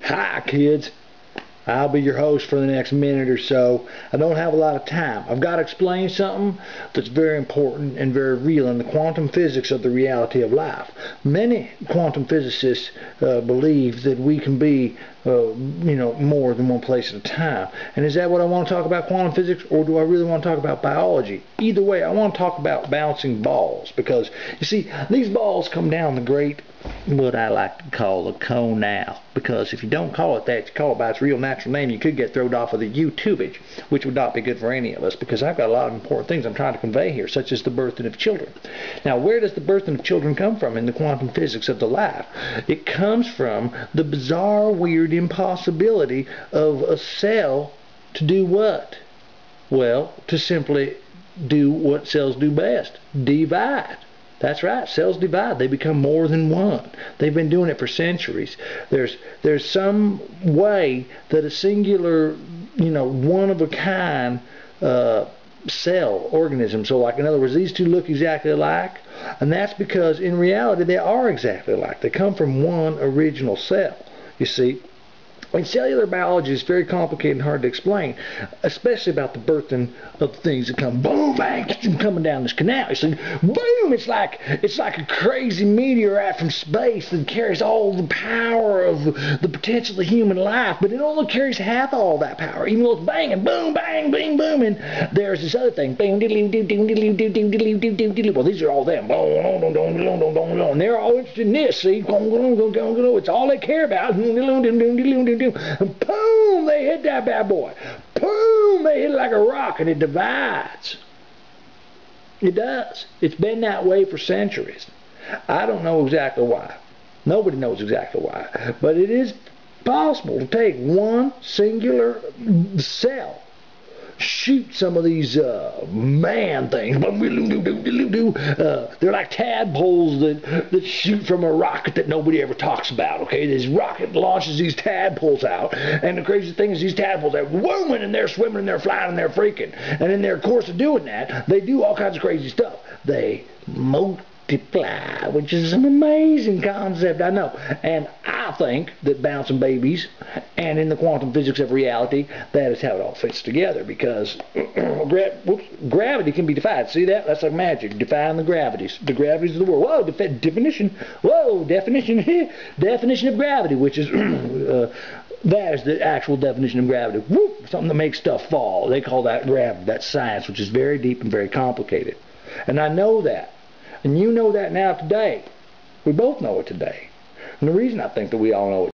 Hi kids, I'll be your host for the next minute or so. I don't have a lot of time. I've got to explain something that's very important and very real in the quantum physics of the reality of life. Many quantum physicists believe that we can be more than one place at a time. And is that what I want to talk about, quantum physics, or do I really want to talk about biology? Either way, I want to talk about bouncing balls, because you see, these balls come down the great, what I like to call a quant'uhm, because if you don't call it that, you call it by its real natural name, you could get thrown off of the YouTubage, which would not be good for any of us, because I've got a lot of important things I'm trying to convey here, such as the birthing of children. Now, where does the birthing of children come from in the quantum physics of the life? It comes from the bizarre, weird impossibility of a cell to do what? Well, to simply do what cells do best: divide. That's right, cells divide. They become more than one. They've been doing it for centuries. There's some way that a singular, one of a kind cell organism, so like in other words, these two look exactly alike, and that's because in reality they are exactly alike. They come from one original cell, you see. And cellular biology is very complicated and hard to explain, especially about the birthing of things that come boom, bang, coming down this canal. You see, boom! It's like a crazy meteorite from space that carries all the power of the potential of human life, but it only carries half of all that power, even though it's banging, boom, bang, bing, boom. And there's this other thing, bing, diddly, doo, doo, diddly, doo, doo, diddly, doo, doo, diddly. Well, these are all them, and they're all interested in this. See, it's all they care about. And boom, they hit that bad boy. Boom, they hit it like a rock, and it divides. It does. It's been that way for centuries. I don't know exactly why. Nobody knows exactly why. But it is possible to take one singular cell, shoot some of these man things. They're like tadpoles that shoot from a rocket that nobody ever talks about. Okay, this rocket launches these tadpoles out, and the crazy thing is these tadpoles are whooming, and they're swimming, and they're flying, and they're freaking. And in their course of doing that, they do all kinds of crazy stuff. They multiply, which is an amazing concept, I know. And I think that bouncing babies, and in the quantum physics of reality, that is how it all fits together, because gravity can be defied. See that? That's like magic, defying the gravities of the world. Whoa, definition. Whoa, definition. Definition of gravity, which is that is the actual definition of gravity. Whoop, something that makes stuff fall. They call that gravity. That's science, which is very deep and very complicated. And I know that. And you know that now today. We both know it today. And the reason I think that we all know it